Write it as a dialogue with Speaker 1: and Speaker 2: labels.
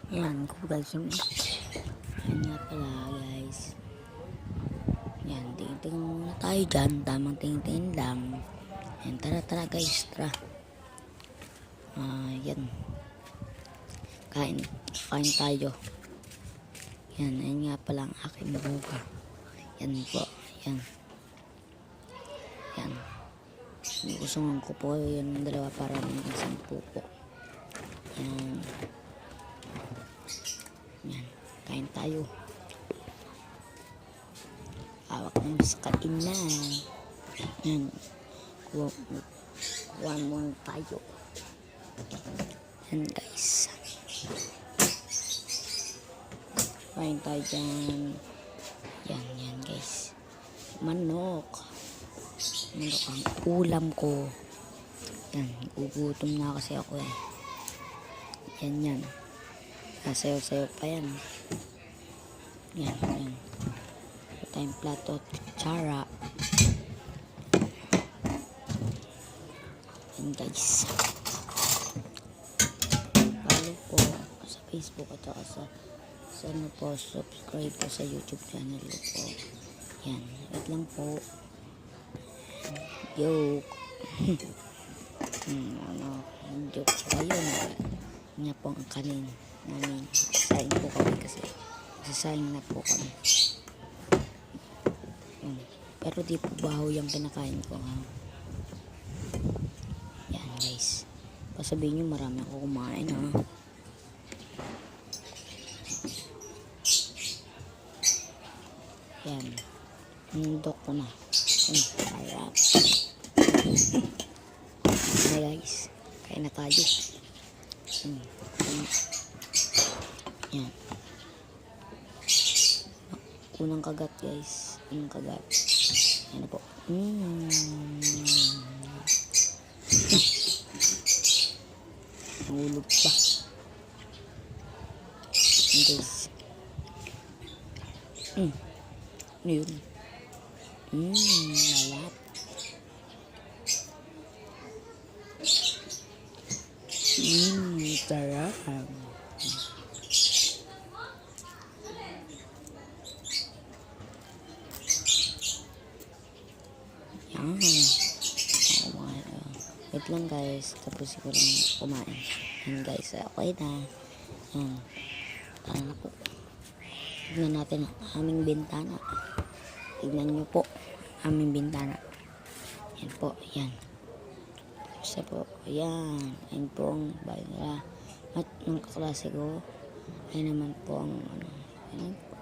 Speaker 1: Yan ko guys. Yan nga pala guys. Yan, tingin muna tayo dyan. Tamang tingin lang. Yan, tara guys, tara. Yan. Kain tayo. Yan, yan nga pala ang aking buka. Yan po, yan. Yan. Gustuhan ko po yung dalawa para ng isang pupo. Yan. Yan, kain tayo. Hawak ng kain na. Yan. Kuha muna tayo. Yan guys. Kain tayo dyan. Yan guys. Manok ang ulam ko. Yan, gugutom na kasi ako eh. Yan. Sasayaw pa yan. Yan. Ito tayong plato at kutsara. Yan guys. Follow po sa Facebook at sa ano po, subscribe po sa YouTube channel ko po. Yan, wait lang po. Joke. Joke pa yun. Nga po ang kanin namin. Saing po kami kasi. Sasaing na po kami. Pero di po bahaw yung kinakain ko. Ha? Yan guys. Pasabihin nyo marami ako kumain ha. Yan. Nundok ko na. Harap. Guys. Kain na tayo. Yan. Unang kagat guys. Unang kagat. Yan na po. Nahulog pa. Yan guys. Ano yun? Malap. Sarap. Yan. Wait lang guys. Tapos ko lang kumain. Yan guys. Okay na. Yan. Tara na po. Tignan natin ang aming bintana. Tignan nyo po. Aming bintana. Yan po. Yan. Isa po. Yan. Yan po ang bahay nila. At ng kaklase ko. Yan naman po ang ano. Yan po.